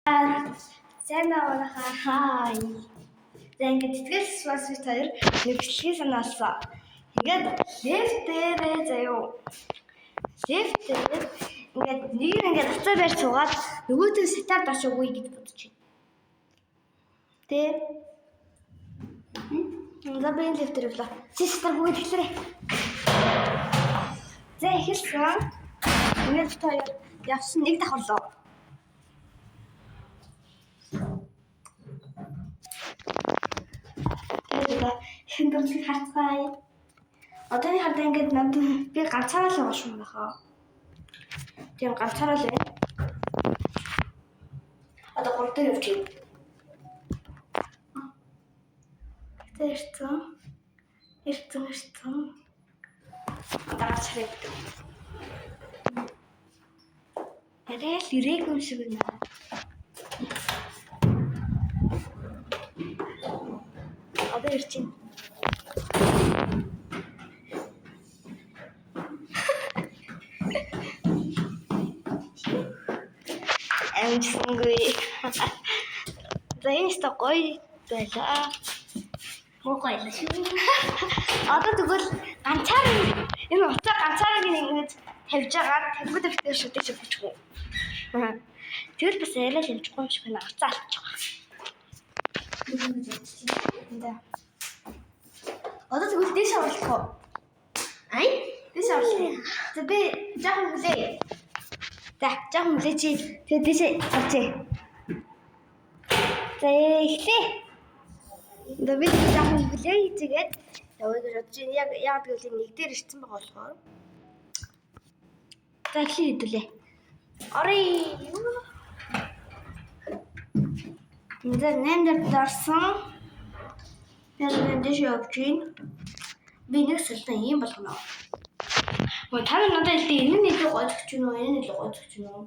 Сайн байна хаа. Ингээд тэтгэл бас бид хоёр нэгчлэхий санаалсан. Ингээд лефт дээрээ заяо. Лефт дээр ингээд нэг ингээд хацаа барь суугаад нөгөөдөө сатаар доош өгье гэж бодож байна. Тэ? За би лефт дээр явлаа. Чи сатаар бүгд эхлэрэй. За эхэлсэн. Ингээд бид хоёр явсан нэг давхарлаа. Хинтэмжиг харцгаая. Одоо энэ хардаа ингээд над би ганцаараа л байгаа шүү нөхөө. Тийм ганцаараа л байна. Одоо гурав дээр явчих. Эртэн. Одоо гарчраа. Арай л ирээг юм шиг байна. Одоо ирчин. Амсгүй. За энэ ч гоё байлаа. Гоё л шүү. Одоо тэгвэл ганцаараа энэ уцаа ганцаараа ингэж тавьж байгаа. Тэнгүүд өвтөр шүтэж өгчихгүй. Тэгэл бас арай л амжихгүй юм шиг байна. Уцаа алчих. Одоо тэгвэл дэш оруулах уу? Ай? Дэш оруулах. За би жоохон хүлээ. За жоохон хүлээ чи. Тэгээ дэш авчээ. За эхлэе. Одоо би жоохон хүлээ хийгээд явъя гэж бодож байна. Яг гэвэл нэг дээр ирсэн байгаа болохоор. За эхлэе хэдүүлээ. Орой. За 8 дээр дарсан. Яагаад дэш явж гин? Би нэг сэлтэн юм болгоно. Та надад хэлээ энэ нэг л гоцч гин үү? Энэ нэг л гоцч гин үү?